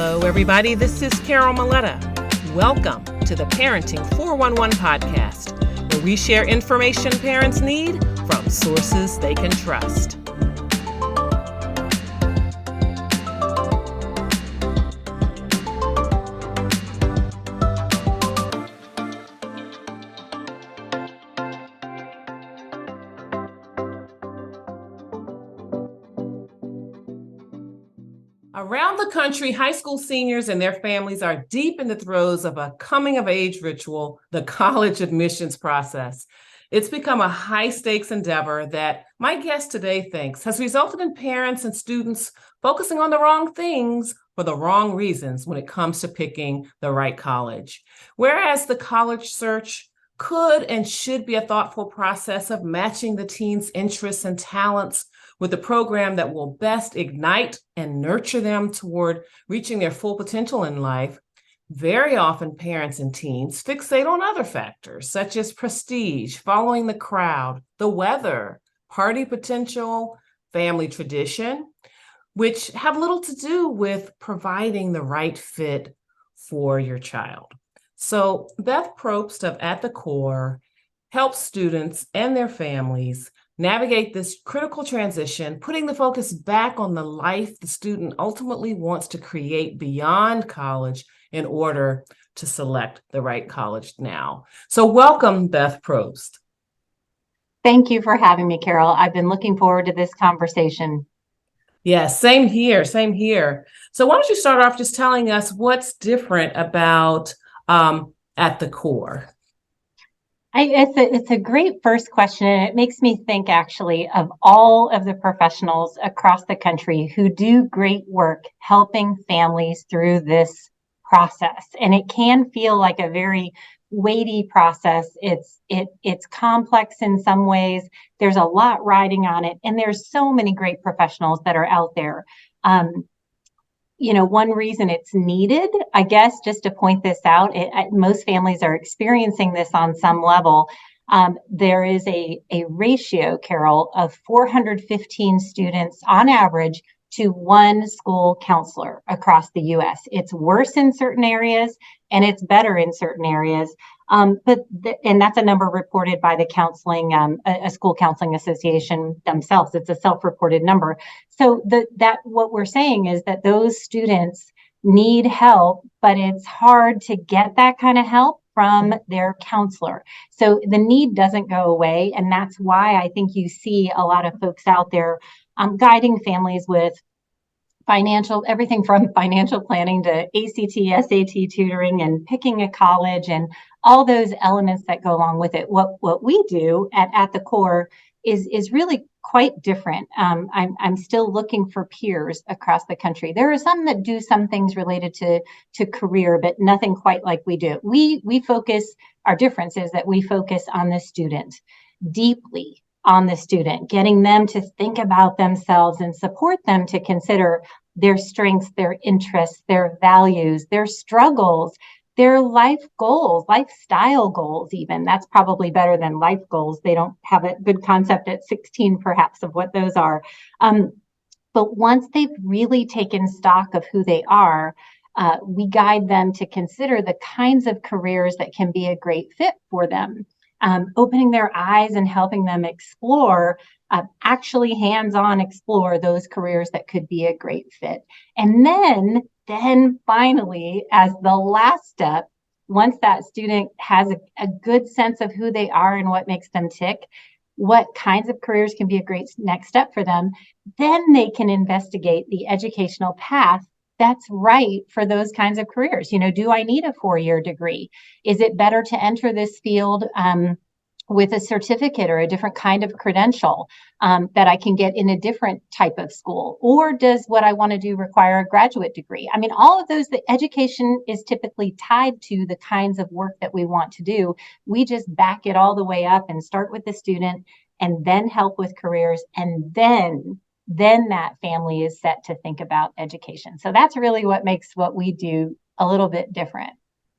Hello, everybody. This is Carol Maletta. Welcome to the Parenting 411 podcast, where we share information parents need from sources they can trust. Around the country, high school seniors and their families are deep in the throes of a coming-of-age ritual, the college admissions process. It's become a high-stakes endeavor that my guest today thinks has resulted in parents and students focusing on the wrong things for the wrong reasons when it comes to picking the right college. Whereas the college search could and should be a thoughtful process of matching the teens' interests and talents with a program that will best ignite and nurture them toward reaching their full potential in life, very often parents and teens fixate on other factors such as prestige, following the crowd, the weather, party potential, family tradition, which have little to do with providing the right fit for your child. So Beth Probst of At The Core helps students and their families navigate this critical transition, putting the focus back on the life the student ultimately wants to create beyond college in order to select the right college now. So welcome, Beth Probst. Thank you for having me, Carol. I've been looking forward to this conversation. Yes, same here, same here. So why don't you start off just telling us what's different about At The Core? It's a great first question, and it makes me think actually of all of the professionals across the country who do great work helping families through this process. And it can feel like a very weighty process. It's complex in some ways. There's a lot riding on it, and there's so many great professionals that are out there. One reason it's needed, I guess, just to point this out, most families are experiencing this on some level. There is a ratio, Carol, of 415 students on average to one school counselor across the U.S. It's worse in certain areas and it's better in certain areas. And that's a number reported by the a school counseling association themselves. It's a self-reported number. So what we're saying is that those students need help, but it's hard to get that kind of help from their counselor. So the need doesn't go away. And that's why I think you see a lot of folks out there guiding families with everything from financial planning to ACT, SAT tutoring and picking a college and all those elements that go along with it. What we do at The Core is really quite different. I'm still looking for peers across the country. There are some that do some things related to career, but nothing quite like we do. Our difference is that we focus on the student deeply, on the student, getting them to think about themselves and support them to consider their strengths, their interests, their values, their struggles, their life goals, lifestyle goals even. That's probably better than life goals. They don't have a good concept at 16, perhaps, of what those are. But once they've really taken stock of who they are, we guide them to consider the kinds of careers that can be a great fit for them. Opening their eyes and helping them explore, actually hands-on explore those careers that could be a great fit. And then finally, as the last step, once that student has a good sense of who they are and what makes them tick, what kinds of careers can be a great next step for them, then they can investigate the educational path that's right for those kinds of careers. Do I need a 4-year degree? Is it better to enter this field with a certificate or a different kind of credential that I can get in a different type of school? Or does what I want to do require a graduate degree? I mean, all of those, the education is typically tied to the kinds of work that we want to do. We just back it all the way up and start with the student and then help with careers, and then that family is set to think about education. So that's really what makes what we do a little bit different.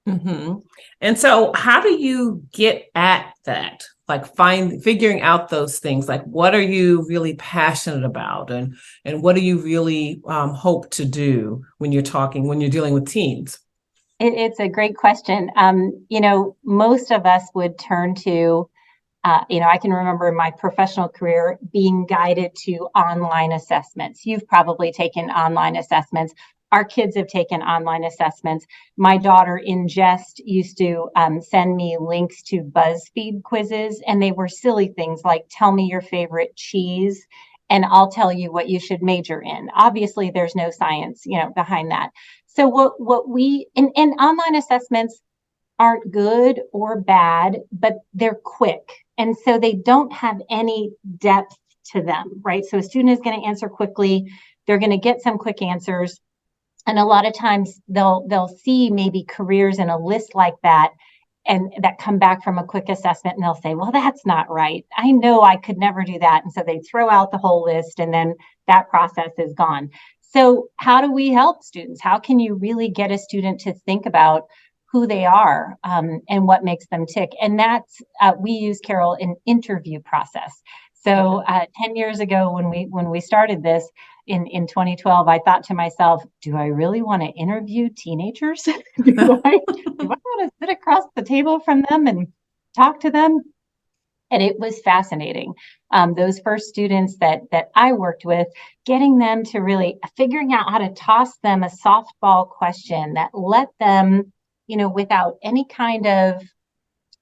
And so how do you get at that? Like figuring out those things, like what are you really passionate about, and what do you really hope to do when when you're dealing with teens? It's a great question. Most of us would turn to, I can remember in my professional career being guided to online assessments. You've probably taken online assessments. Our kids have taken online assessments. My daughter in jest used to send me links to BuzzFeed quizzes, and they were silly things like, tell me your favorite cheese, and I'll tell you what you should major in. Obviously, there's no science, behind that. So what we and online assessments aren't good or bad, but they're quick. And so they don't have any depth to them, right? So a student is going to answer quickly. They're going to get some quick answers. And a lot of times they'll see maybe careers in a list like that and that come back from a quick assessment and they'll say, well, that's not right. I know I could never do that. And so they throw out the whole list and then that process is gone. So how do we help students? How can you really get a student to think about who they are and what makes them tick? And that's we use, Carol, an interview process. So 10 years ago when we started this in 2012, I thought to myself, do I really want to interview teenagers? do I want to sit across the table from them and talk to them? And it was fascinating. Those first students that I worked with, getting them to really figuring out how to toss them a softball question that let them, without any kind of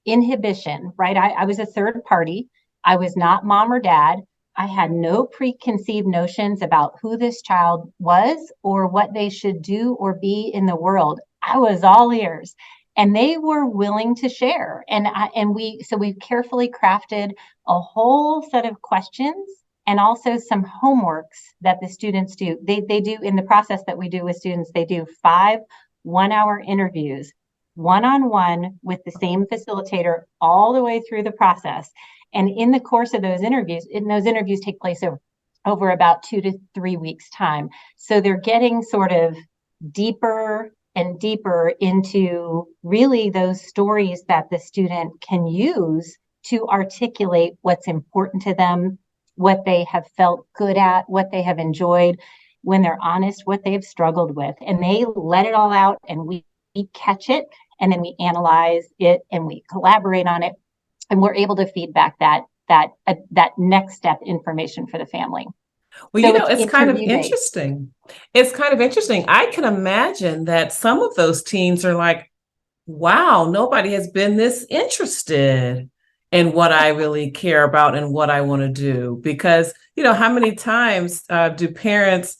inhibition, right? I was a third party. I was not mom or dad. I had no preconceived notions about who this child was or what they should do or be in the world. I was all ears. And they were willing to share. So we've carefully crafted a whole set of questions and also some homeworks that the students do. They do in the process that we do with students, they do 5 1-hour interviews, one-on-one with the same facilitator all the way through the process. And in the course of those interviews, take place over about 2 to 3 weeks time. So they're getting sort of deeper and deeper into really those stories that the student can use to articulate what's important to them, what they have felt good at, what they have enjoyed, when they're honest, what they've struggled with. And they let it all out and we catch it and then we analyze it and we collaborate on it. And we're able to feed back that next step information for the family. Well, So it's kind of interview-based. interesting. It's kind of interesting. I can imagine that some of those teens are like, wow, nobody has been this interested in what I really care about and what I want to do. Because, how many times do parents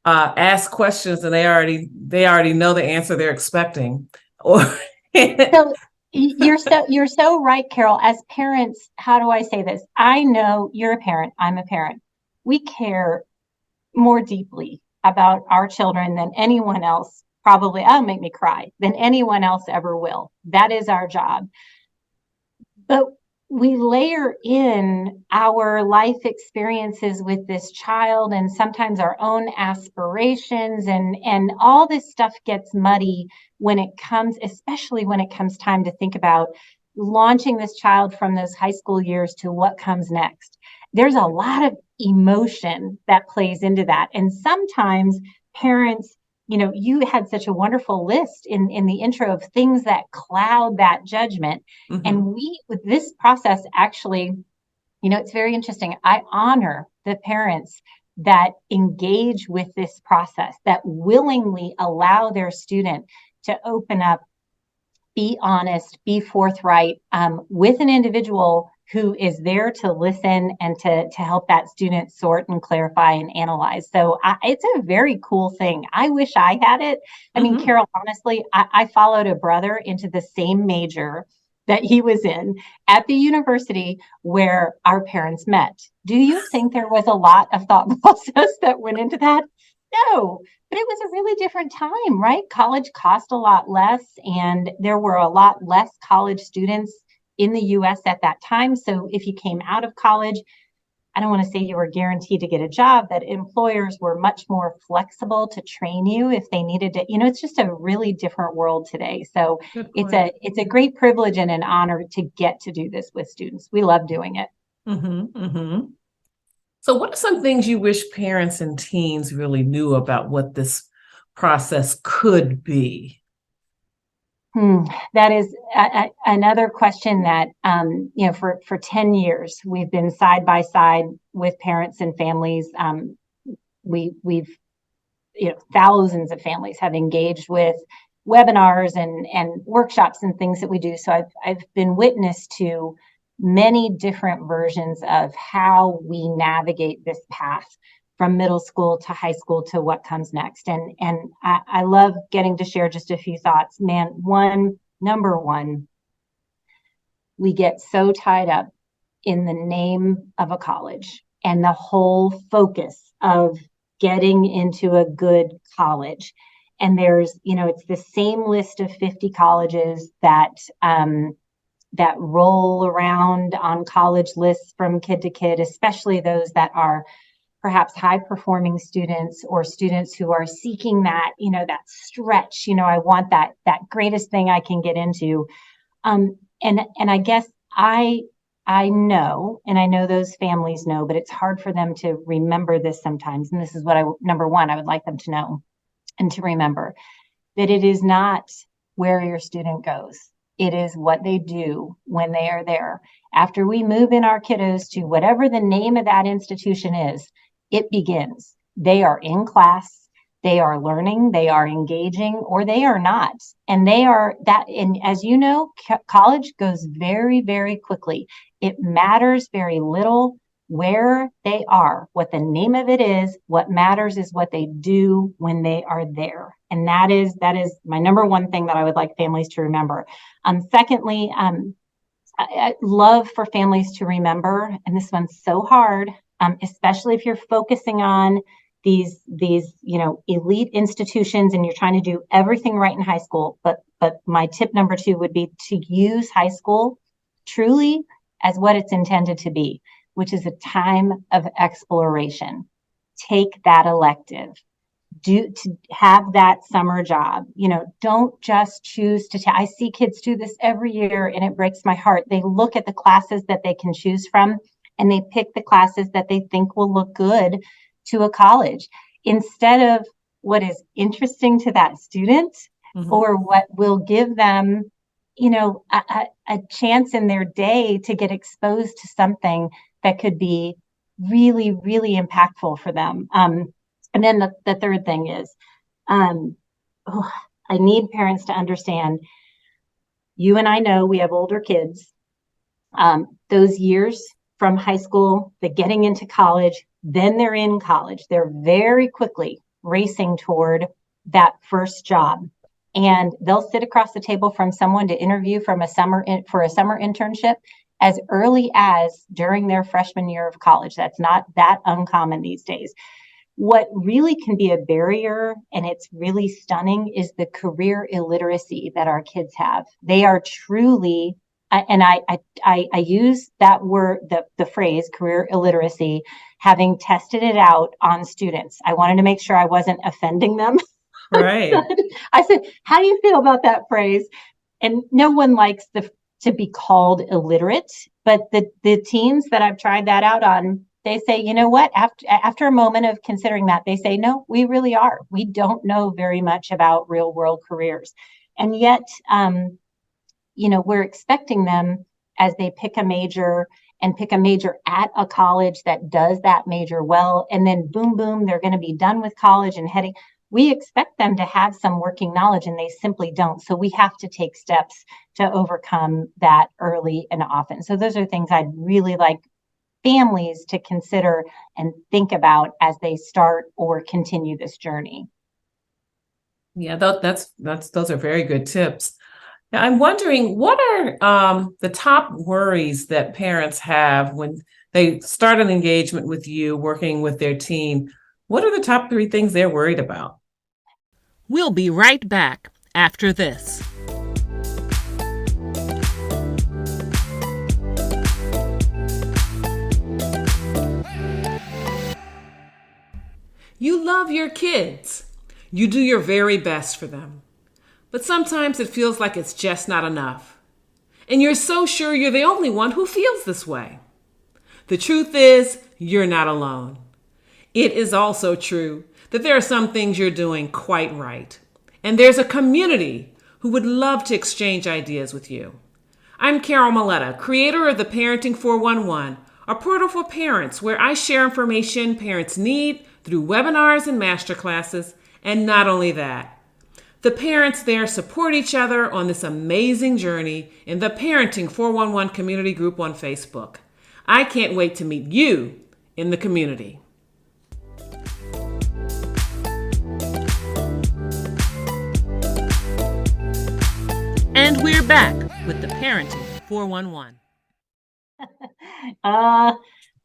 ask questions and they already know the answer they're expecting? Or So you're so right, Carol. As parents, how do I say this? I know you're a parent, I'm a parent. We care more deeply about our children than anyone else, probably, that'll make me cry, than anyone else ever will. That is our job. But we layer in our life experiences with this child and sometimes our own aspirations and all this stuff gets muddy especially when it comes time to think about launching this child from those high school years to what comes next. There's a lot of emotion that plays into that. And sometimes parents, you had such a wonderful list in the intro of things that cloud that judgment. Mhm. And with this process, actually, it's very interesting. I honor the parents that engage with this process, that willingly allow their student to open up, be honest, be forthright with an individual who is there to listen and to help that student sort and clarify and analyze. So it's a very cool thing. I wish I had it. I mean, Carol, honestly, I followed a brother into the same major that he was in at the university where our parents met. Do you think there was a lot of thought process that went into that? No, but it was a really different time, right? College cost a lot less, and there were a lot less college students in the US at that time. So if you came out of college, I don't want to say you were guaranteed to get a job, that employers were much more flexible to train you if they needed to. It's just a really different world today. So Good it's point. a great privilege and an honor to get to do this with students. We love doing it. So what are some things you wish parents and teens really knew about what this process could be? That is another question that, for 10 years, we've been side by side with parents and families. We've thousands of families have engaged with webinars and workshops and things that we do. So I've been witness to many different versions of how we navigate this path from middle school to high school to what comes next. And I love getting to share just a few thoughts. Man, number one, we get so tied up in the name of a college and the whole focus of getting into a good college. And there's, it's the same list of 50 colleges that roll around on college lists from kid to kid, especially those that are perhaps high performing students or students who are seeking that, that stretch, I want that greatest thing I can get into. And I guess I know, and I know those families know, but it's hard for them to remember this sometimes. And this is what number one, I would like them to know and to remember, that it is not where your student goes. It is what they do when they are there. After we move in our kiddos to whatever the name of that institution is, it begins. They are in class, they are learning, they are engaging, or they are not. And they are that, and as you know, college goes very, very quickly. It matters very little where they are, what the name of it is. What matters is what they do when they are there. And that is my number one thing that I would like families to remember. Secondly, I love for families to remember, and this one's so hard, especially if you're focusing on these elite institutions and you're trying to do everything right in high school. But my tip number two would be to use high school truly as what it's intended to be, which is a time of exploration. Take that elective. To have that summer job. Don't just choose to I see kids do this every year and it breaks my heart. They look at the classes that they can choose from and they pick the classes that they think will look good to a college instead of what is interesting to that student or what will give them, a chance in their day to get exposed to something that could be really, really impactful for them. And then the third thing is, I need parents to understand, you and I know we have older kids, those years from high school, the getting into college, then they're in college. They're very quickly racing toward that first job. And they'll sit across the table from someone to interview for a summer internship as early as during their freshman year of college. That's not that uncommon these days. What really can be a barrier, and it's really stunning, is the career illiteracy that our kids have. They are truly, and I use that word, the phrase career illiteracy, having tested it out on students. I wanted to make sure I wasn't offending them. Right. I said, how do you feel about that phrase? And no one likes to be called illiterate, but the teens that I've tried that out on, they say, you know what, after a moment of considering that, they say, no, we really are. We don't know very much about real world careers. And yet, we're expecting them as they pick a major at a college that does that major well. And then boom, boom, they're going to be done with college and heading. We expect them to have some working knowledge and they simply don't. So we have to take steps to overcome that early and often. So those are things I'd really like families to consider and think about as they start or continue this journey. Yeah, those are very good tips. Now, I'm wondering, what are the top worries that parents have when they start an engagement with you, working with their teen? What are the top 3 things they're worried about? We'll be right back after this. You love your kids. You do your very best for them. But sometimes it feels like it's just not enough. And you're so sure you're the only one who feels this way. The truth is, you're not alone. It is also true that there are some things you're doing quite right. And there's a community who would love to exchange ideas with you. I'm Carol Maletta, creator of the Parenting 411, a portal for parents where I share information parents need through webinars and masterclasses. And not only that, the parents there support each other on this amazing journey in the Parenting 411 community group on Facebook. I can't wait to meet you in the community. And we're back with the Parenting 411.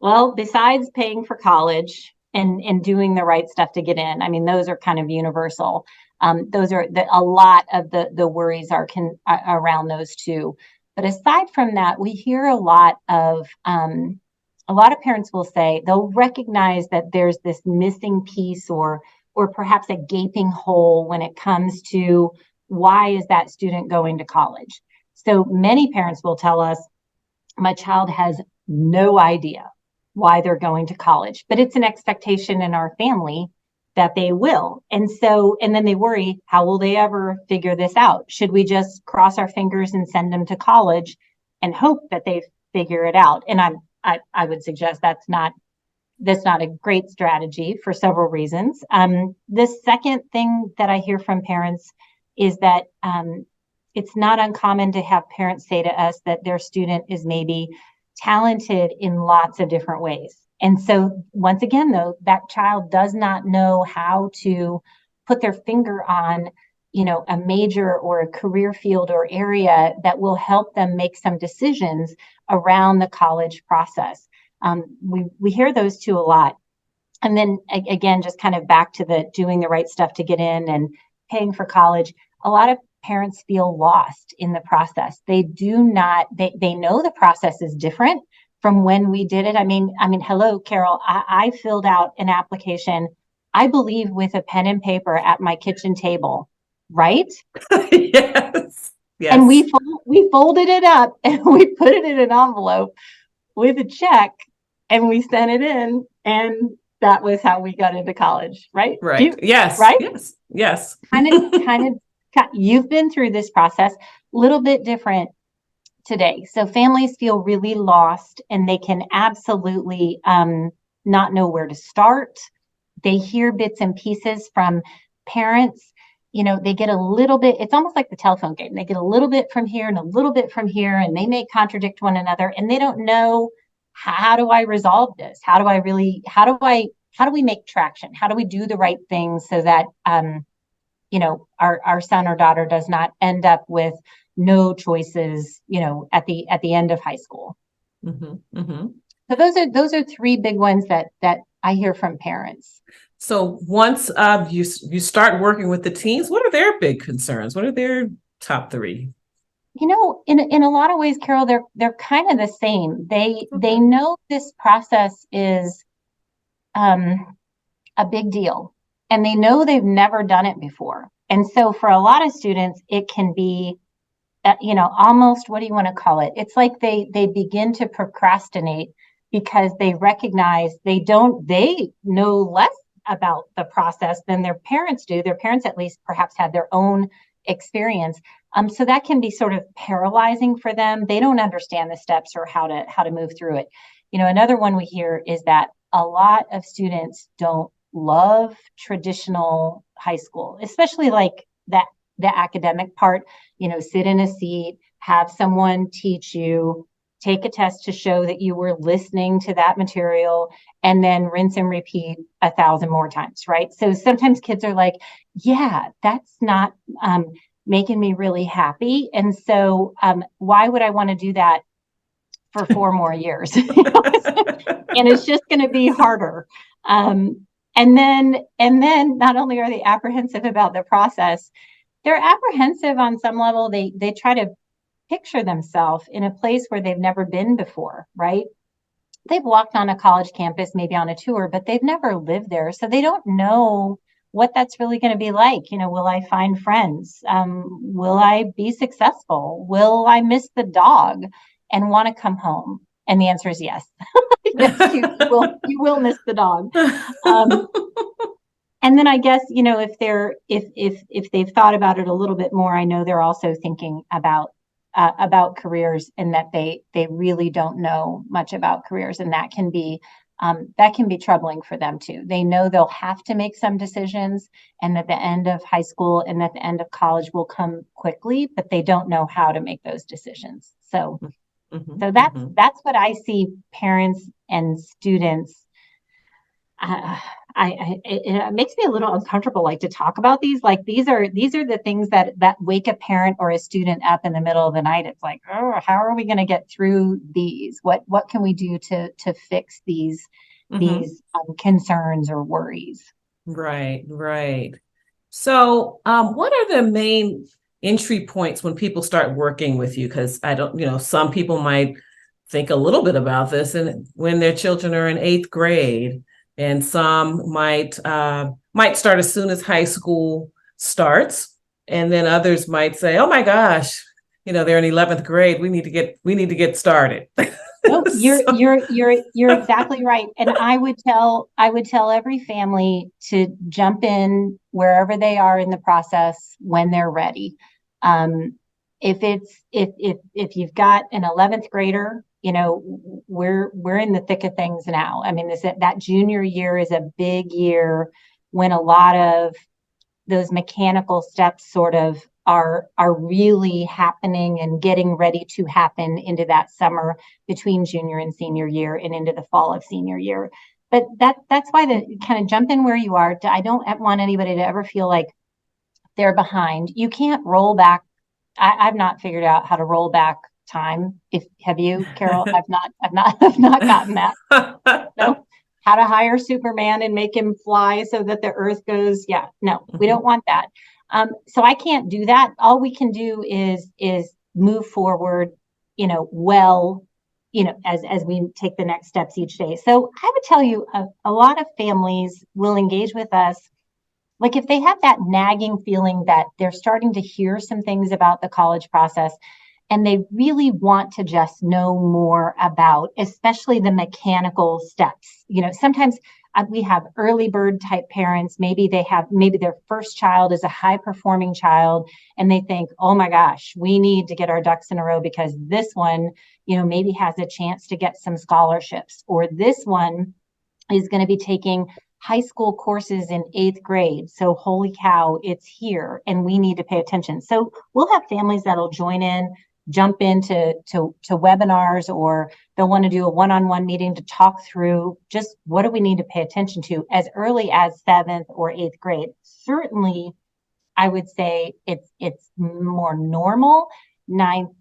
Well, besides paying for college and doing the right stuff to get in, I mean, those are kind of universal. Those are a lot of the worries are around those two. But aside from that, we hear a lot of parents will say they'll recognize that there's this missing piece or perhaps a gaping hole when it comes to why is that student going to college. So many parents will tell us, my child has no idea why they're going to college, but it's an expectation in our family that they will. And then they worry, how will they ever figure this out? Should we just cross our fingers and send them to college and hope that they figure it out? And I would suggest that's not a great strategy for several reasons. The second thing that I hear from parents is that it's not uncommon to have parents say to us that their student is maybe talented in lots of different ways. And so once again, though, that child does not know how to put their finger on, a major or a career field or area that will help them make some decisions around the college process. We hear those two a lot. And then again, just kind of back to the doing the right stuff to get in and paying for college. A lot of parents feel lost in the process. They know the process is different from when we did it. I mean, hello, Carol, I filled out an application, I believe, with a pen and paper at my kitchen table, right? Yes. Yes. And we folded it up and we put it in an envelope with a check and we sent it in, and that was how we got into college, right? Right. Yes. Right? Yes. Yes. Kind of, you've been through this process, a little bit different today. So families feel really lost and they can absolutely not know where to start. They hear bits and pieces from parents. They get a little bit, it's almost like the telephone game. They get a little bit from here and a little bit from here, and they may contradict one another, and they don't know, how do I resolve this? How do we make traction? How do we do the right things so that, our son or daughter does not end up with no choices, at the end of high school. Mm-hmm, mm-hmm. So those are three big ones that I hear from parents. So once you start working with the teens, what are their big concerns? What are their top three? In a lot of ways, Carol, they're kind of the same. They know this process is a big deal, and they know they've never done it before. And so for a lot of students, it can be, almost, what do you want to call it? It's like they begin to procrastinate because they recognize they know less about the process than their parents do. Their parents at least perhaps had their own experience. So that can be sort of paralyzing for them. They don't understand the steps or how to move through it. Another one we hear is that a lot of students don't love traditional high school, especially like the academic part, sit in a seat, have someone teach you, take a test to show that you were listening to that material, and then rinse and repeat 1,000 more times, right? So sometimes kids are like, yeah, that's not making me really happy. And so why would I want to do that for 4 more years? And it's just going to be harder. And then not only are they apprehensive about the process, they're apprehensive on some level. They try to picture themselves in a place where they've never been before, right? they've walked on a college campus, maybe on a tour, but they've never lived there. So they don't know what that's really going to be like. Will I find friends? Will I be successful? Will I miss the dog and want to come home? And the answer is yes. Yes, you will miss the dog. And then I guess, if they've thought about it a little bit more, I know they're also thinking about careers, and that they really don't know much about careers, and that can be troubling for them too. They know they'll have to make some decisions, and that the end of high school and that the end of college will come quickly, but they don't know how to make those decisions. So, that's what I see parents and students. It makes me a little uncomfortable, like, to talk about these. Like, these are the things that wake a parent or a student up in the middle of the night. It's like, oh, how are we going to get through these? What can we do to fix these concerns or worries? Right. So, what are the main entry points when people start working with you? Because some people might think a little bit about this, and when their children are in 8th grade. And some might start as soon as high school starts, and then others might say, "Oh my gosh, they're in 11th grade. We need to get started." No, you're exactly right. And I would tell every family to jump in wherever they are in the process when they're ready. If you've got an 11th grader, we're in the thick of things now. I mean, that junior year is a big year when a lot of those mechanical steps sort of are really happening and getting ready to happen into that summer between junior and senior year and into the fall of senior year. But that's why the kind of jump in where you are. I don't want anybody to ever feel like they're behind. You can't roll back. I've not figured out how to roll back time. Have you, Carol? I've not gotten that. No. How to hire Superman and make him fly so that the earth goes. Yeah, no, we don't want that. So I can't do that. All we can do is move forward, as we take the next steps each day. So I would tell you a lot of families will engage with us. Like, if they have that nagging feeling that they're starting to hear some things about the college process, and they really want to just know more about, especially the mechanical steps. Sometimes we have early bird type parents. Maybe their first child is a high performing child, and they think, oh my gosh, we need to get our ducks in a row because this one, maybe has a chance to get some scholarships, or this one is going to be taking high school courses in 8th grade. So holy cow, it's here and we need to pay attention. So we'll have families that'll jump into webinars, or they'll want to do a one-on-one meeting to talk through just what do we need to pay attention to as early as 7th or 8th grade. Certainly, I would say it's more normal 9th,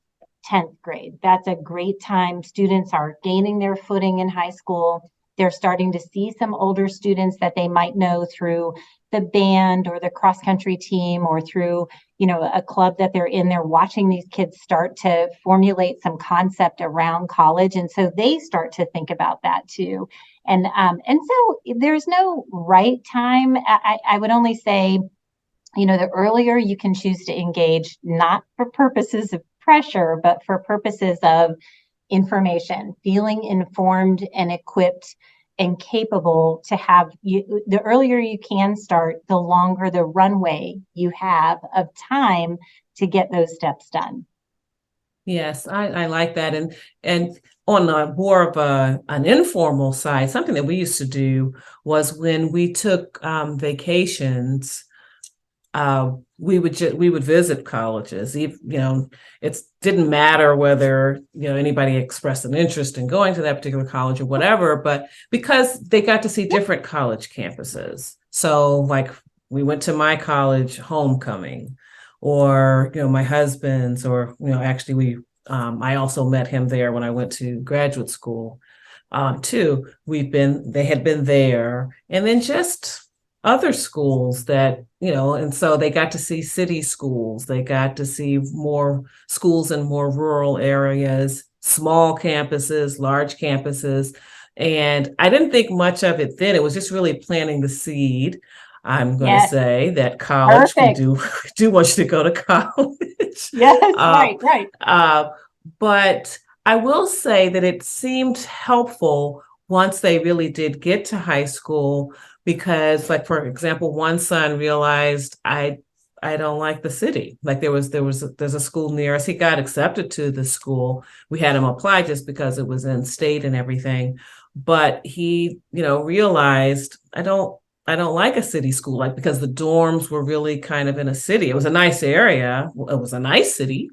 10th grade. That's a great time. Students are gaining their footing in high school. They're starting to see some older students that they might know through the band or the cross country team, or through, a club that they're in. They're watching these kids start to formulate some concept around college. And so they start to think about that too. And so there's no right time. I would only say, the earlier you can choose to engage, not for purposes of pressure, but for purposes of information, feeling informed and equipped and capable to have you. The earlier you can start, the longer the runway you have of time to get those steps done. Yes, I like that. And on a more of an informal side, something that we used to do was when we took vacations, we would visit colleges. It didn't matter whether anybody expressed an interest in going to that particular college or whatever, but because they got to see different college campuses. So, like, we went to my college homecoming, or my husband's, or actually I also met him there when I went to graduate school too. They had been there, and then just other schools that, and so they got to see city schools. They got to see more schools in more rural areas. small campuses, large campuses. And I didn't think much of it then. It was just really planting the seed. I'm going to Yes, say that college, we perfect. do want you to go to college. Yes, Uh, right, right. uh, but I will say that it seemed helpful once they really did get to high school, because, like, for example, one son realized I don't like the city. Like, there's a school near us. He got accepted to the school. We had him apply just because it was in state and everything. But he, realized I don't like a city school, like, because the dorms were really kind of in a city. It was a nice area. It was a nice city,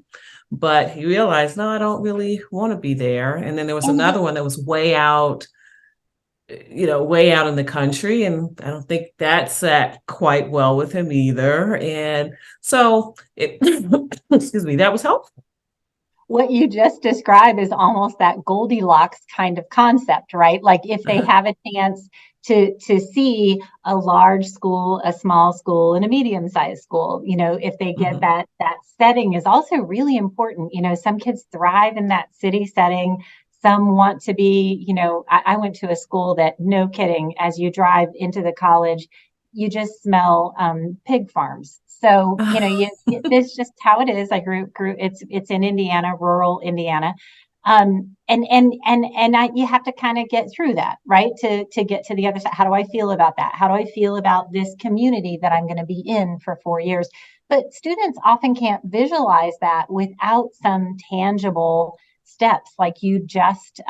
but he realized, no, I don't really want to be there. And then there was And another one that was way out in the country. And I don't think that sat quite well with him either. And so excuse me, that was helpful. what you just described is almost that Goldilocks kind of concept, right? Like if they Uh-huh. have a chance to see a large school, a small school, and a medium-sized school, if they get Mhm. that setting is also really important. Some kids thrive in that city setting. Some want to be, I went to a school that, no kidding, as you drive into the college, you just smell pig farms. So, it's just how it is. I grew it's in Indiana, rural Indiana. You have to kind of get through that, right? To get to the other side. How do I feel about that? How do I feel about this community that I'm going to be in for 4 years? But students often can't visualize that without some tangible steps like you just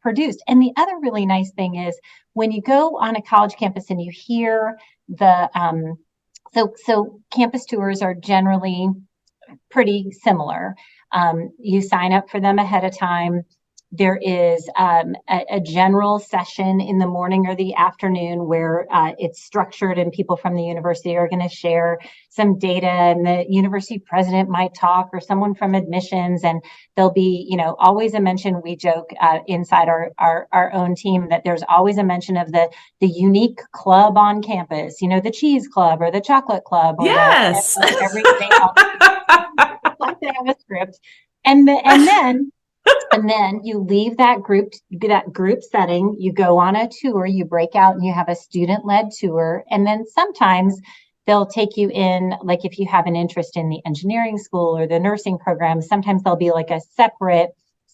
produced. And the other really nice thing is when you go on a college campus and you hear the so campus tours are generally pretty similar. You sign up for them ahead of time. There is a general session in the morning or the afternoon where it's structured and people from the university are going to share some data, and the university president might talk or someone from admissions, and there'll be, always a mention. We joke inside our own team that there's always a mention of the unique club on campus, the cheese club or the chocolate club or Yes. they all like to have a script. And the, and then you leave that group setting, you go on a tour, you break out and you have a student-led tour. And then sometimes they'll take you in, like if you have an interest in the engineering school or the nursing program, sometimes there'll be like a separate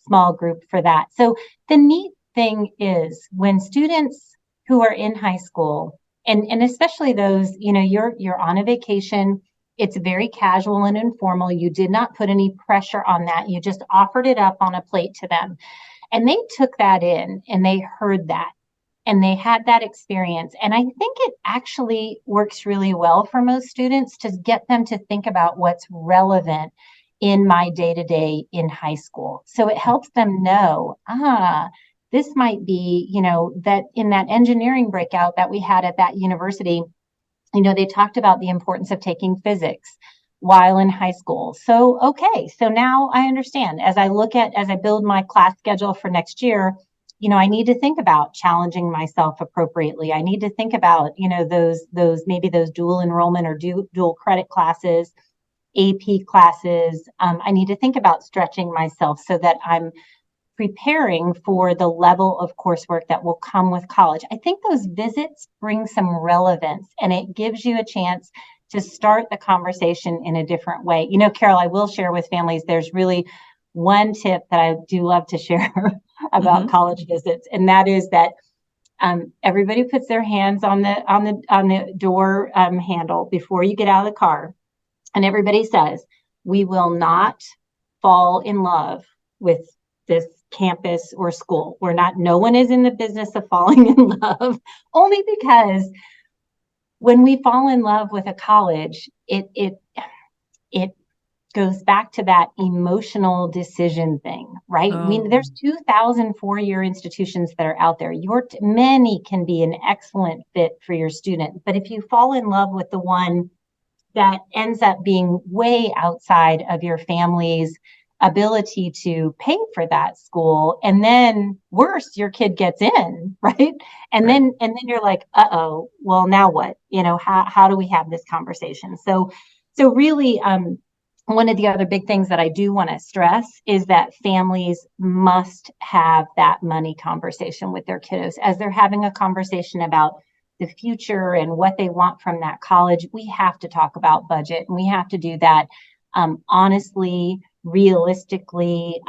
small group for that. So the neat thing is when students who are in high school, and especially those, you're on a vacation, it's very casual and informal. You did not put any pressure on that. You just offered it up on a plate to them. And they took that in and they heard that and they had that experience. And I think it actually works really well for most students to get them to think about what's relevant in my day to day in high school. So it helps them know, this might be, that in that engineering breakout that we had at that university, they talked about the importance of taking physics while in high school. So, okay, so now I understand as I build my class schedule for next year, I need to think about challenging myself appropriately. I need to think about, maybe those dual enrollment or dual credit classes, AP classes. I need to think about stretching myself so that I'm preparing for the level of coursework that will come with college. I think those visits bring some relevance and it gives you a chance to start the conversation in a different way. Carol, I will share with families, there's really one tip that I do love to share about Mhm. college visits, and that is that everybody puts their hands on the door handle before you get out of the car, and everybody says, "We will not fall in love with this campus or school. We're not, no one is in the business of falling in love," only because when we fall in love with a college, it goes back to that emotional decision thing, right? Oh, There's 2,000 four-year institutions that are out there. Many can be an excellent fit for your student, but if you fall in love with the one that ends up being way outside of your family's ability to pay for that school, and then worse, your kid gets in, right? and right. then and then you're like, uh-oh, well, now what? How do we have this conversation? So really, one of the other big things that I do want to stress is that families must have that money conversation with their kiddos as they're having a conversation about the future and what they want from that college. We have to talk about budget, and we have to do that honestly, realistically,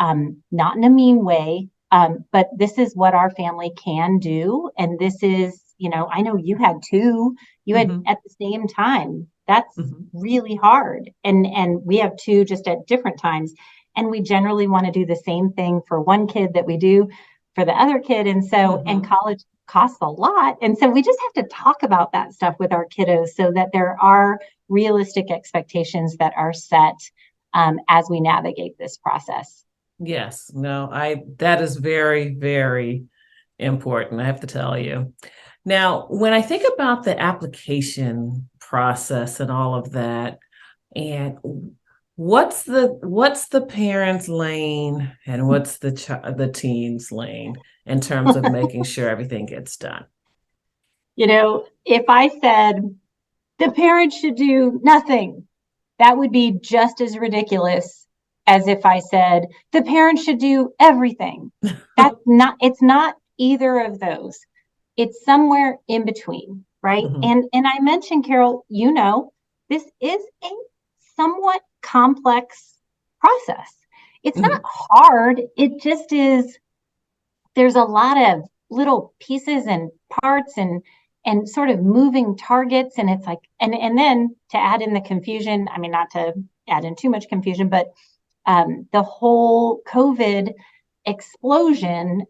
not in a mean way, but this is what our family can do. And this is, I know you had two, you had at the same time. That's really hard. And we have two just at different times. And we generally want to do the same thing for one kid that we do for the other kid. And so, and college costs a lot. And so we just have to talk about that stuff with our kiddos so that there are realistic expectations that are set as we navigate this process. Yes, no, that is very, very important, I have to tell you. Now, when I think about the application process and all of that, and what's the parents' lane and what's the teens' lane in terms of making sure everything gets done? If I said the parents should do nothing, that would be just as ridiculous as if I said the parents should do everything. It's not either of those. It's somewhere in between, right? And I mentioned, Carol, this is a somewhat complex process. It's not hard. It just is. There's a lot of little pieces and parts and sort of moving targets. And it's like, and then to add in the confusion, I mean, not to add in too much confusion, but the whole COVID explosion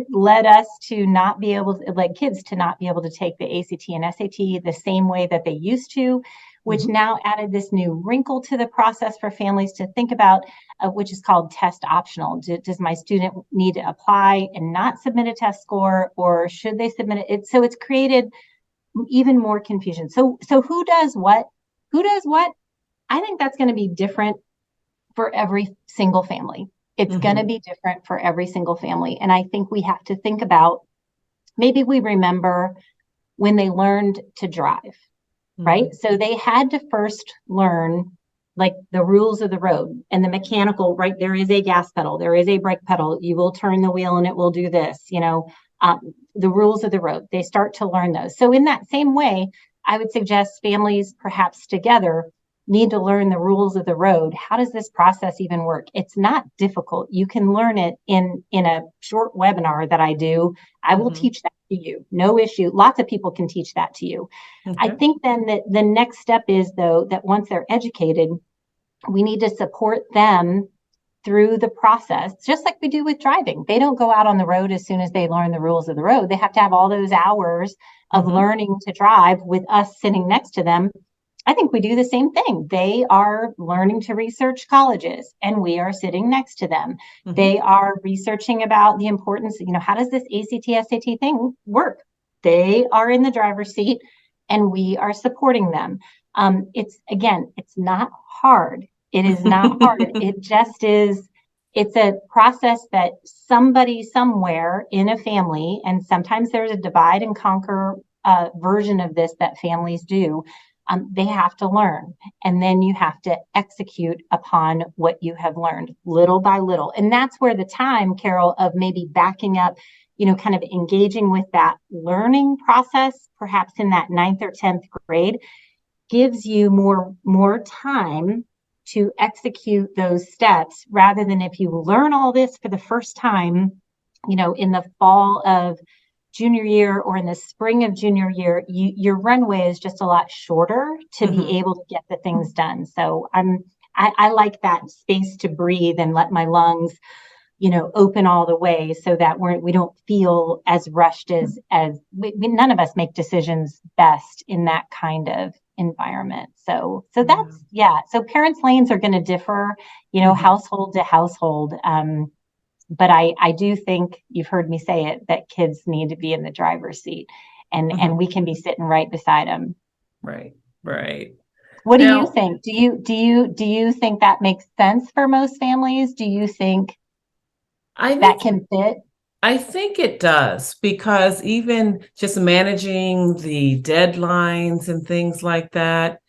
led us to not be able to, like kids to not be able to take the ACT and SAT the same way that they used to, which now added this new wrinkle to the process for families to think about, which is called test optional. Does my student need to apply and not submit a test score, or should they submit it? So it's created even more confusion. So who does what? Who does what? I think that's going to be different for every single family. It's going to be different for every single family. And I think we have to think about, maybe we remember when they learned to drive, right? So they had to first learn like the rules of the road and the mechanical, right? There is a gas pedal, there is a brake pedal. You will turn the wheel and it will do this, the rules of the road. They start to learn those. So in that same way, I would suggest families perhaps together need to learn the rules of the road. How does this process even work? It's not difficult. You can learn it in a short webinar that I do. I will teach that to you. No issue. Lots of people can teach that to you. I think then that the next step is, though, that once they're educated, we need to support them through the process, just like we do with driving. They don't go out on the road as soon as they learn the rules of the road. They have to have all those hours of learning to drive with us sitting next to them. I think we do the same thing. They are learning to research colleges and we are sitting next to them. They are researching about the importance, how does this ACT, SAT thing work? They are in the driver's seat and we are supporting them. It's not hard. It is not hard. It just is. It's a process that somebody somewhere in a family, and sometimes there's a divide and conquer version of this that families do. They have to learn, and then you have to execute upon what you have learned little by little. And that's where the time, Carol, of maybe backing up, kind of engaging with that learning process, perhaps in that 9th or 10th grade, gives you more time to execute those steps, rather than if you learn all this for the first time, in the fall of junior year or in the spring of junior year, your runway is just a lot shorter to be able to get the things done. So I like that space to breathe and let my lungs, open all the way, so that we don't feel as rushed as none of us make decisions best in that kind of environment. So that's, so parents' lanes are going to differ, household to household. But I do think you've heard me say it, that kids need to be in the driver's seat, and we can be sitting right beside them. Right. What do you think? Do you think that makes sense for most families? Do you think that can fit? I think it does, because even just managing the deadlines and things like that,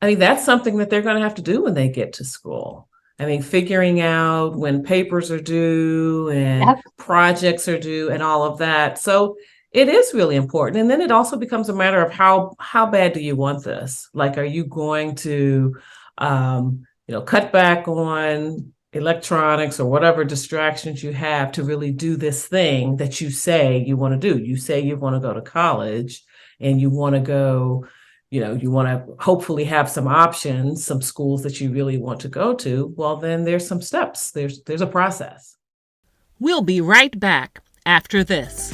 I mean, that's something that they're going to have to do when they get to school. I mean, figuring out when papers are due and Yep. projects are due and all of that. So it is really important. And then it also becomes a matter of how bad do you want this? Like, are you going to, cut back on electronics or whatever distractions you have to really do this thing that you say you want to do? You say you want to go to college and you want to go, you want to hopefully have some options, some schools that you really want to go to. Well, then there's some steps. There's a process. We'll be right back after this.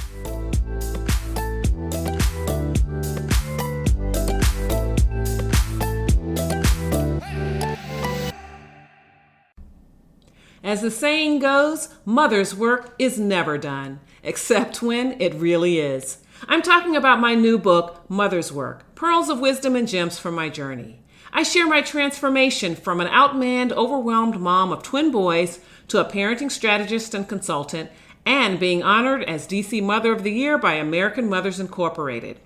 As the saying goes, mother's work is never done, except when it really is. I'm talking about my new book, Mother's Work, Pearls of Wisdom and Gems from My Journey. I share my transformation from an outmanned, overwhelmed mom of twin boys to a parenting strategist and consultant, and being honored as DC Mother of the Year by American Mothers Incorporated.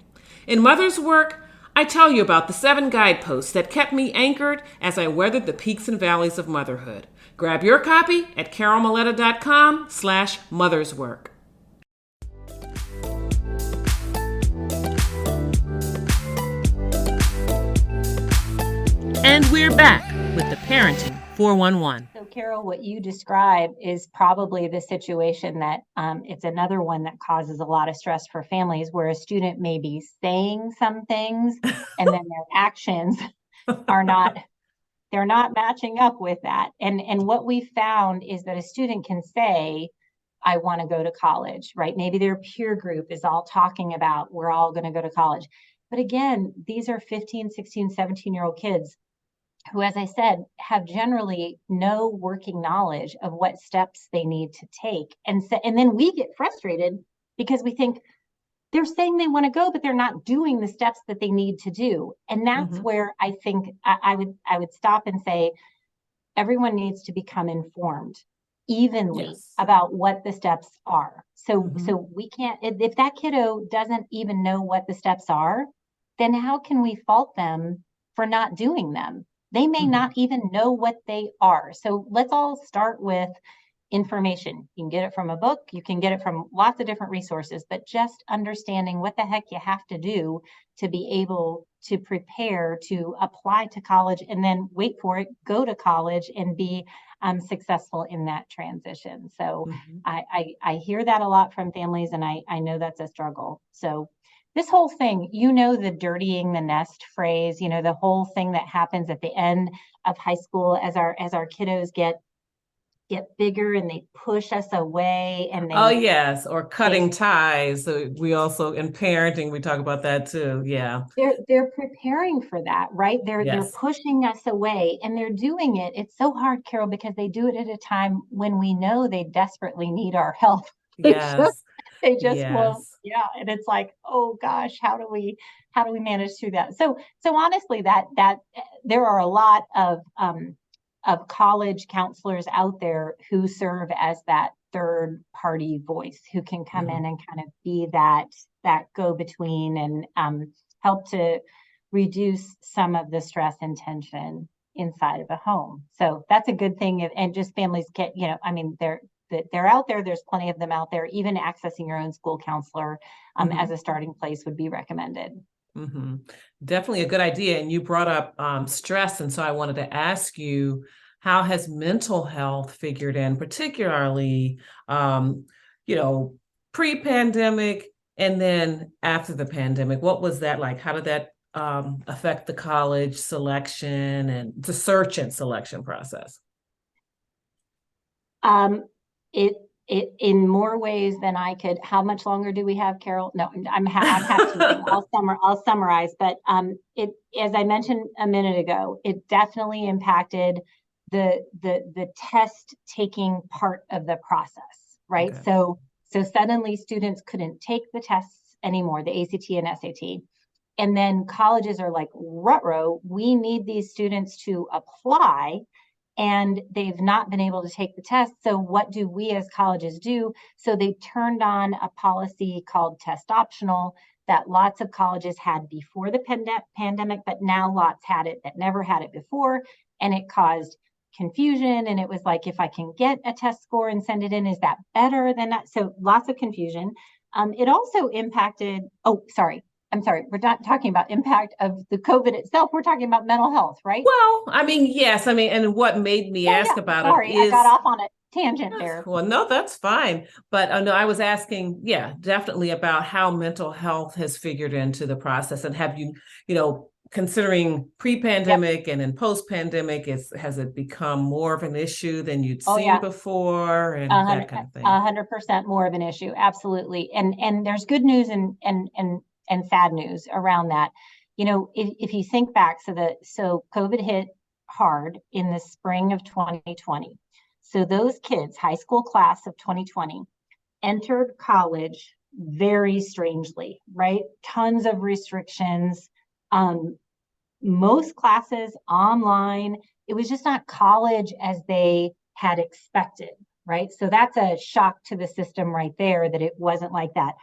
In Mother's Work, I tell you about the 7 guideposts that kept me anchored as I weathered the peaks and valleys of motherhood. Grab your copy at carolmaletta.com/motherswork. And we're back with the Parenting 411. So, Carol, what you describe is probably the situation that it's another one that causes a lot of stress for families, where a student may be saying some things and then their actions are not, they're not matching up with that. And what we found is that a student can say, I want to go to college, right? Maybe their peer group is all talking about, we're all going to go to college. But again, these are 15, 16, 17-year-old kids who, as I said, have generally no working knowledge of what steps they need to take. And then we get frustrated because we think they're saying they want to go, but they're not doing the steps that they need to do. And that's where I think I would stop and say, everyone needs to become informed evenly about what the steps are. So we can't, if that kiddo doesn't even know what the steps are, then how can we fault them for not doing them? They may not even know what they are. So let's all start with information. You can get it from a book, you can get it from lots of different resources, but just understanding what the heck you have to do to be able to prepare to apply to college, and then wait for it, go to college and be successful in that transition. So I hear that a lot from families, and I know that's a struggle. So this whole thing, the dirtying the nest phrase, the whole thing that happens at the end of high school as our kiddos get bigger and they push us away, and or cutting ties. So we also, in parenting, we talk about that too. Yeah. They're preparing for that, right? They're pushing us away, and they're doing it. It's so hard, Carol, because they do it at a time when we know they desperately need our help. They just won't. Yeah. And it's like, oh gosh, how do we manage through that? So honestly, that there are a lot of college counselors out there who serve as that third party voice, who can come in and kind of be that go between and help to reduce some of the stress and tension inside of a home. So that's a good thing. And just families get, they're out there. There's plenty of them out there. Even accessing your own school counselor as a starting place would be recommended. Definitely a good idea. And you brought up stress. And so I wanted to ask you, how has mental health figured in, particularly, pre-pandemic and then after the pandemic? What was that like? How did that affect the college selection and the search and selection process? It in more ways than I could. How much longer do we have, Carol? No, I'm happy to. I'll summarize. But it, as I mentioned a minute ago, it definitely impacted the test taking part of the process, right? Okay. So suddenly students couldn't take the tests anymore, the ACT and SAT. And then colleges are like, ruh-roh, we need these students to apply, and they've not been able to take the test. So what do we as colleges do? So they turned on a policy called test optional. that lots of colleges had before the pandemic, but now lots had it that never had it before. And it caused confusion. And it was like, if I can get a test score and send it in, is that better than that? So lots of confusion. It also impacted, I'm sorry, we're not talking about impact of the COVID itself. We're talking about mental health, right? Well, I mean, yes. I mean, and what made me ask about Sorry, it is, I got off on a tangent there. well, no, that's fine. But no, I was asking, yeah, definitely about how mental health has figured into the process. And have you, considering pre-pandemic and in post-pandemic, has it become more of an issue than you'd seen before and that kind of thing? 100% more of an issue. Absolutely. And there's good news and sad news around that. If you think back, so COVID hit hard in the spring of 2020. So those kids, high school class of 2020, entered college very strangely, right? Tons of restrictions, most classes online. It was just not college as they had expected, right? So that's a shock to the system right there, that it wasn't like that.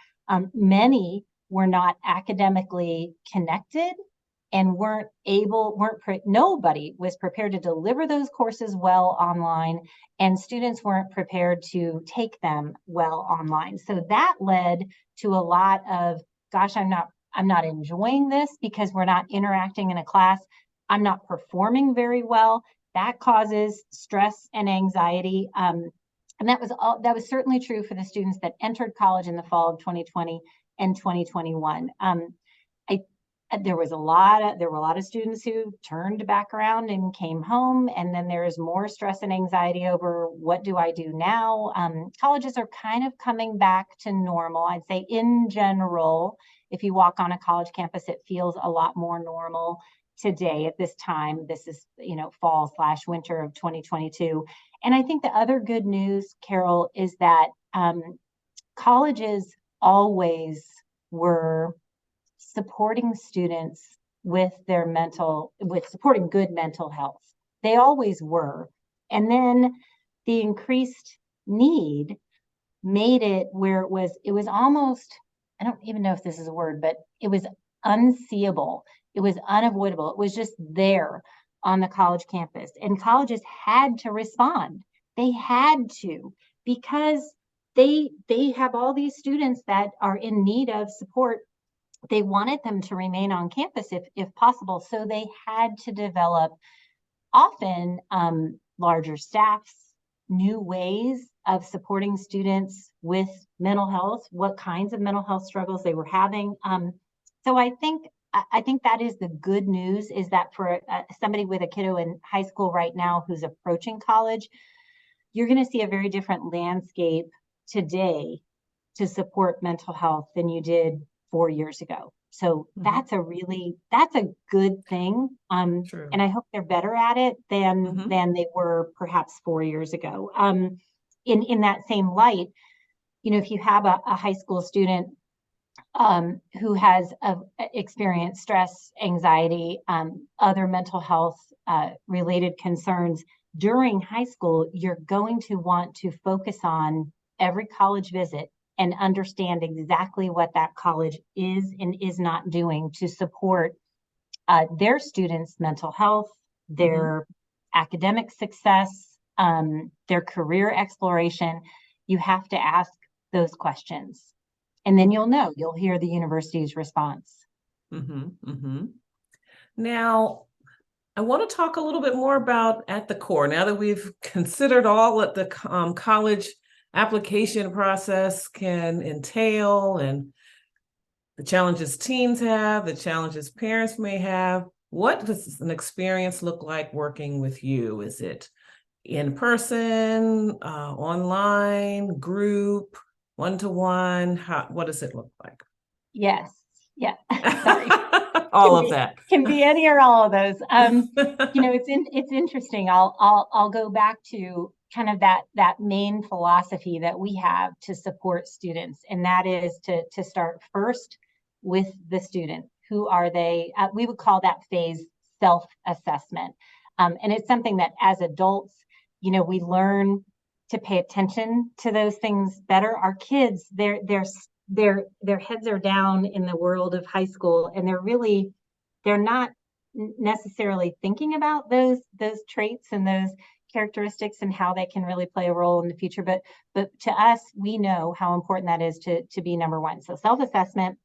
Many were not academically connected and nobody was prepared to deliver those courses well online, and students weren't prepared to take them well online. So that led to a lot of, gosh, I'm not enjoying this because we're not interacting in a class. I'm not performing very well. That causes stress and anxiety. And that was certainly true for the students that entered college in the fall of 2020 and 2021. There were a lot of students who turned back around and came home, and then there's more stress and anxiety over, what do I do now? Colleges are kind of coming back to normal. I'd say in general, if you walk on a college campus, it feels a lot more normal today at this time. This is, fall/winter of 2022. And I think the other good news, Carol, is that colleges always were supporting students with supporting good mental health. They always were. And then the increased need made it where it was almost, I don't even know if this is a word, but it was unseeable. It was unavoidable. It was just there on the college campus. And colleges had to respond. They had to, because they have all these students that are in need of support. They wanted them to remain on campus if possible. So they had to develop often larger staffs, new ways of supporting students with mental health, what kinds of mental health struggles they were having. So I think that is the good news, is that for somebody with a kiddo in high school right now who's approaching college, you're going to see a very different landscape today to support mental health than you did 4 years ago. So that's a good thing. True. And I hope they're better at it than they were perhaps 4 years ago. In that same light, if you have a high school student who has experienced stress, anxiety, other mental health related concerns during high school, you're going to want to focus on every college visit and understand exactly what that college is and is not doing to support their students' mental health, their academic success, their career exploration. You have to ask those questions. And then you'll hear the university's response. Now, I want to talk a little bit more about At the Core. Now that we've considered all that the college application process can entail and the challenges teens have, the challenges parents may have, what does an experience look like working with you? Is it in person, online, group, one-to-one? What does it look like? Yes. Yeah. Sorry. All of that can be any or all of those. It's interesting. I'll go back to kind of that main philosophy that we have to support students, and that is to start first with the student. Who are they? We would call that phase self-assessment, and it's something that as adults, we learn to pay attention to those things better. Our kids, they're their heads are down in the world of high school, and they're not necessarily thinking about those traits and those characteristics and how they can really play a role in the future. But to us, we know how important that is to be number one. So self-assessment.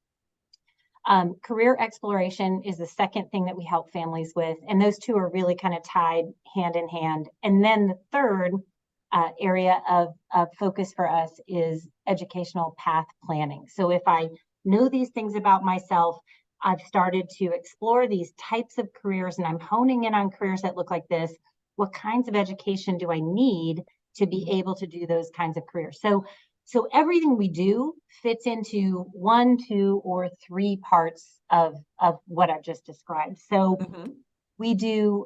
Career exploration is the second thing that we help families with. And those two are really kind of tied hand in hand. And then the third area of focus for us is educational path planning. So if I know these things about myself, I've started to explore these types of careers, and I'm honing in on careers that look like this. What kinds of education do I need to be able to do those kinds of careers? So everything we do fits into 1, 2, or 3 parts of what I've just described. So we do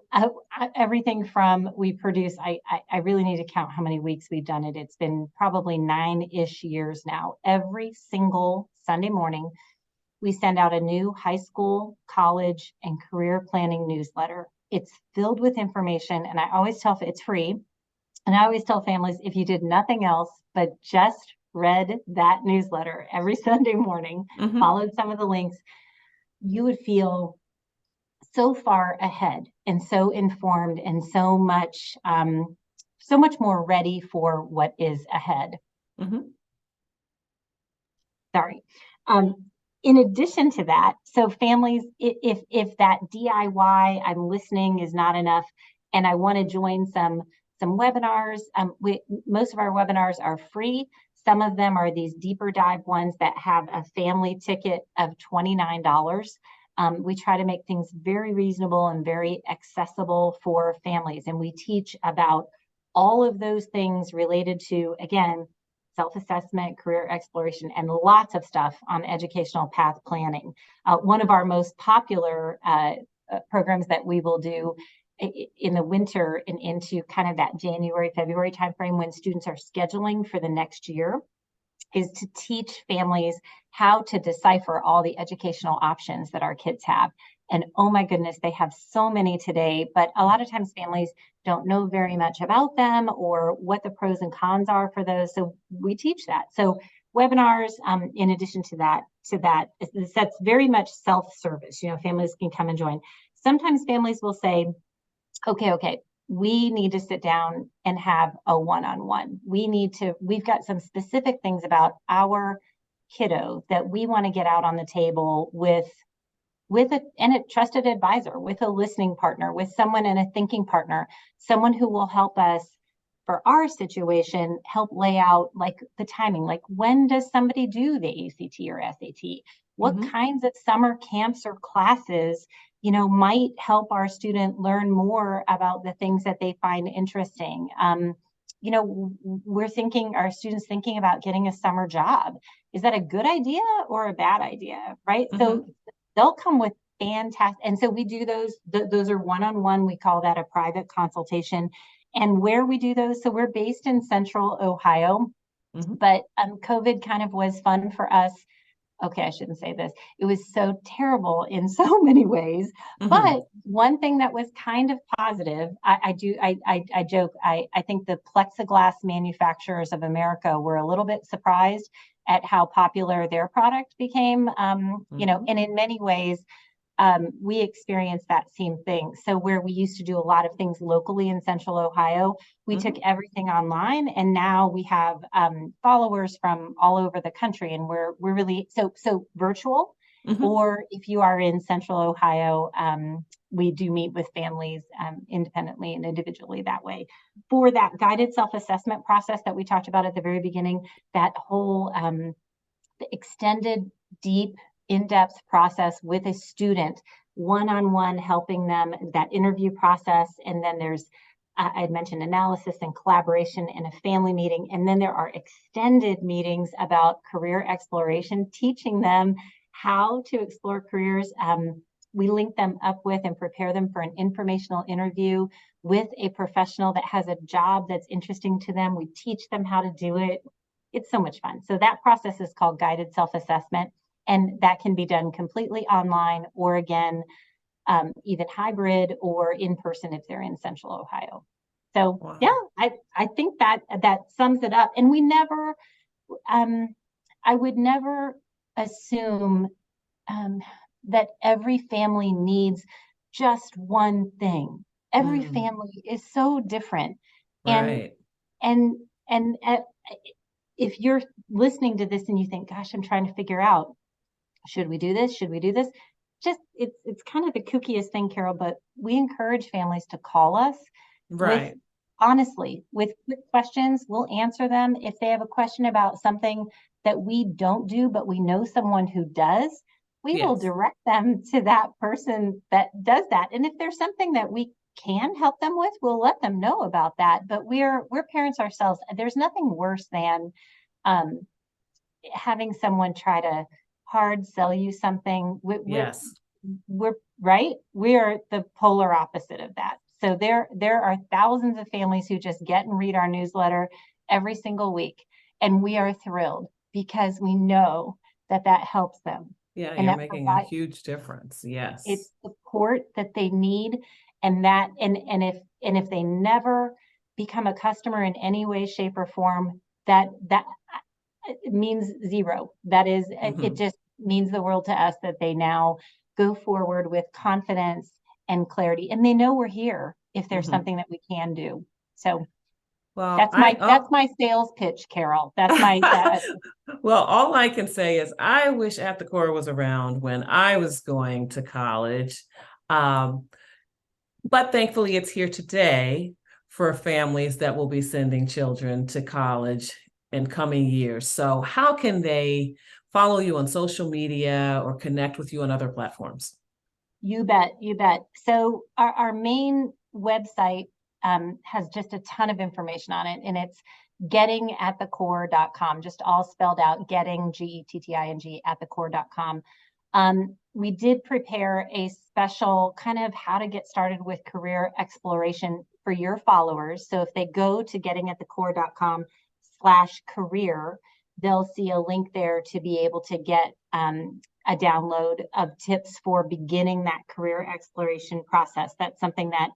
everything from, we produce, I really need to count how many weeks we've done it. It's been probably 9-ish years now. Every single Sunday morning, we send out a new high school, college, and career planning newsletter. It's filled with information, and I always tell, it's free. And I always tell families, if you did nothing else but just read that newsletter every Sunday morning, followed some of the links, you would feel so far ahead and so informed and so much more ready for what is ahead. Sorry. In addition to that, so families, if that DIY, I'm listening, is not enough, and I want to join some webinars, most of our webinars are free. Some of them are these deeper dive ones that have a family ticket of $29. We try to make things very reasonable and very accessible for families. And we teach about all of those things related to, again, self-assessment, career exploration, and lots of stuff on educational path planning. One of our most popular programs that we will do in the winter and into kind of that January, February timeframe when students are scheduling for the next year is to teach families how to decipher all the educational options that our kids have. And oh my goodness, they have so many today, but a lot of times families don't know very much about them or what the pros and cons are for those. So we teach that. So webinars, in addition to that, that's very much self-service. Families can come and join. Sometimes families will say, okay, we need to sit down and have a one-on-one. We've got some specific things about our kiddo that we want to get out on the table with a trusted advisor, with a listening partner, with someone and a thinking partner, someone who will help us for our situation, help lay out like the timing, like when does somebody do the ACT or SAT? What kinds of summer camps or classes might help our student learn more about the things that they find interesting. Our students thinking about getting a summer job. Is that a good idea or a bad idea, right? So they'll come with fantastic, and so we do those. Those are one-on-one. We call that a private consultation. And where we do those, so we're based in Central Ohio, but COVID kind of was fun for us. Okay, I shouldn't say this. It was so terrible in so many ways. But one thing that was kind of positive, I joke, I think the plexiglass manufacturers of America were a little bit surprised at how popular their product became, and in many ways, we experienced that same thing. So where we used to do a lot of things locally in Central Ohio, we took everything online, and now we have followers from all over the country, and we're really so virtual. Or if you are in Central Ohio, we do meet with families independently and individually that way. For that guided self-assessment process that we talked about at the very beginning, that whole the extended, deep, in-depth process with a student, one-on-one, helping them, that interview process. And then there's, I had mentioned analysis and collaboration in a family meeting. And then there are extended meetings about career exploration, teaching them how to explore careers. We link them up with and prepare them for an informational interview with a professional that has a job that's interesting to them. We teach them how to do it. It's so much fun. So that process is called guided self-assessment. And that can be done completely online or, again, even hybrid or in person if they're in Central Ohio. So, yeah, I think that sums it up. And we never, I would never assume that every family needs just one thing. Every family is so different. And Right. and and if you're listening to this and you think, gosh, I'm trying to figure out, should we do this? Should we do this? Just it's kind of the kookiest thing, Carol, but we encourage families to call us with Right. honestly, with quick questions. We'll answer them. If they have a question about something that we don't do, but we know someone who does, we will Yes. direct them to that person that does that. And if there's something that we can help them with, we'll let them know about that. But we're parents ourselves. There's nothing worse than um, having someone try to hard sell you something. Yes. We're right. We are the polar opposite of that. So there are thousands of families who just get and read our newsletter every single week, and we are thrilled because we know that that helps them Yeah, and you're that making a provides huge difference. it's Yes. support that they need, and that and if they never become a customer in any way, shape, or form, that it means zero. That is, it Hmm. just means the world to us that they now go forward with confidence and clarity, and they know we're here if there's Hmm. something that we can do. So Well, that's my sales pitch, Carol. That's my well, all I can say is I wish At the Core was around when I was going to college. Um, but thankfully it's here today for families that will be sending children to college in coming years. So how can they follow you on social media or connect with you on other platforms? You bet, you bet. So our main website has just a ton of information on it, and it's gettingatthecore.com, just all spelled out, getting, Getting, at thecore.com. We did prepare a special kind of how to get started with career exploration for your followers. So if they go to gettingatthecore.com/career, they'll see a link there to be able to get a download of tips for beginning that career exploration process. That's something that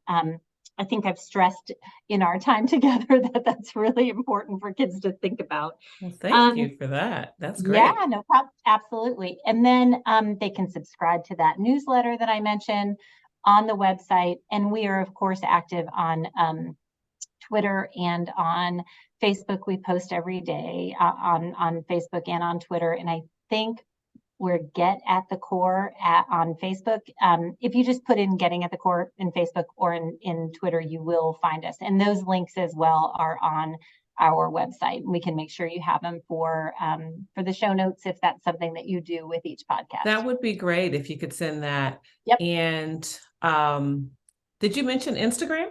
I think I've stressed in our time together that's really important for kids to think about. Well, thank Um, you for that. That's yeah, great. no problem. Absolutely. And then they can subscribe to that newsletter that I mentioned on the website. And we are, of course, active on Twitter and on Facebook. We post every day on Facebook and on Twitter. And I think we're Get at the Core on Facebook. If you just put in Getting at the Core in Facebook or in Twitter, you will find us. And those links as well are on our website. We can make sure you have them for the show notes if that's something that you do with each podcast. That would be great if you could send that. Yep. And did you mention Instagram?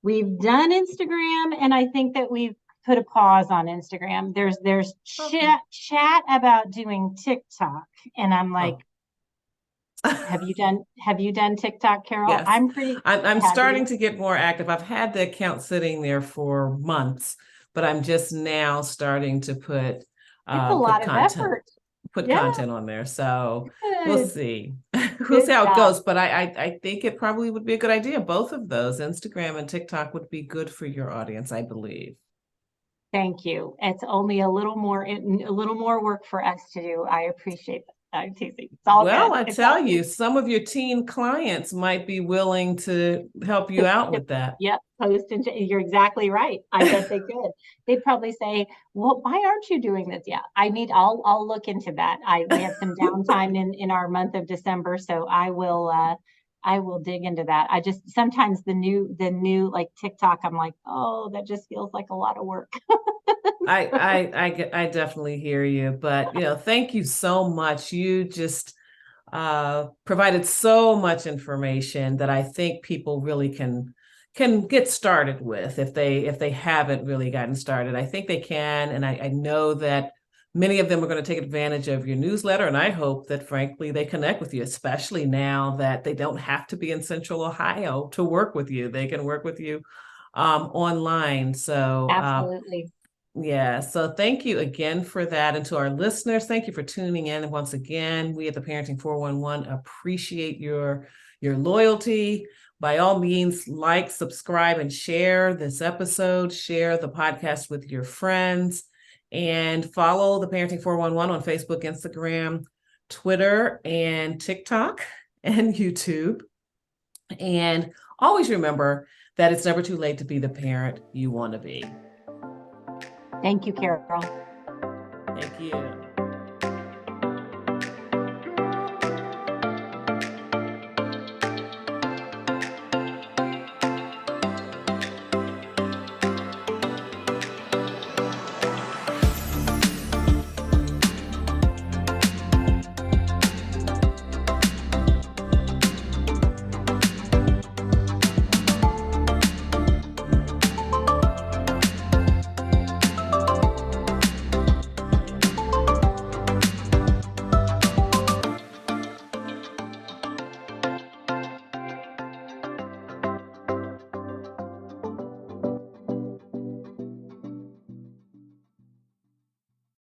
We've done Instagram, and I think that we've put a pause on Instagram. There's Okay. chat about doing TikTok, and I'm like, Oh. have you done TikTok, Carol? Yes, I'm pretty. I'm Have starting you? to get more active. I've had the account sitting there for months, but I'm just now starting to It's a put lot of content effort. put Yeah, content on there. So we'll good. see. We'll see Good how it job. goes. But I think it probably would be a good idea. Both of those, Instagram and TikTok, would be good for your audience, I believe. Thank you. It's only a little more work for us to do. I appreciate that. I'm teasing. It's all Well, good. I It's all tell you, some of your teen clients might be willing to help you to, out to with that. yep, post and you're exactly right. I bet they could. They'd probably say, "Well, why aren't you doing this?" Yeah, I'll look into that. We have some downtime in our month of December, so I will dig into that. I just sometimes the new like TikTok, I'm like, oh, that just feels like a lot of work. I definitely hear you, but thank you so much. You just provided so much information that I think people really can get started with if they haven't really gotten started. I think they can, and I know that many of them are going to take advantage of your newsletter, and I hope that frankly they connect with you, especially now that they don't have to be in Central Ohio to work with you. They can work with you online. So Absolutely. yeah, so thank you again for that. And to our listeners, thank you for tuning in. And once again, we at the Parenting 411 appreciate your loyalty. By all means, like, subscribe, and share this episode. Share the podcast with your friends. and follow the Parenting 411 on Facebook, Instagram, Twitter, and TikTok, and YouTube. And always remember that it's never too late to be the parent you want to be. Thank you, Carol. Thank you.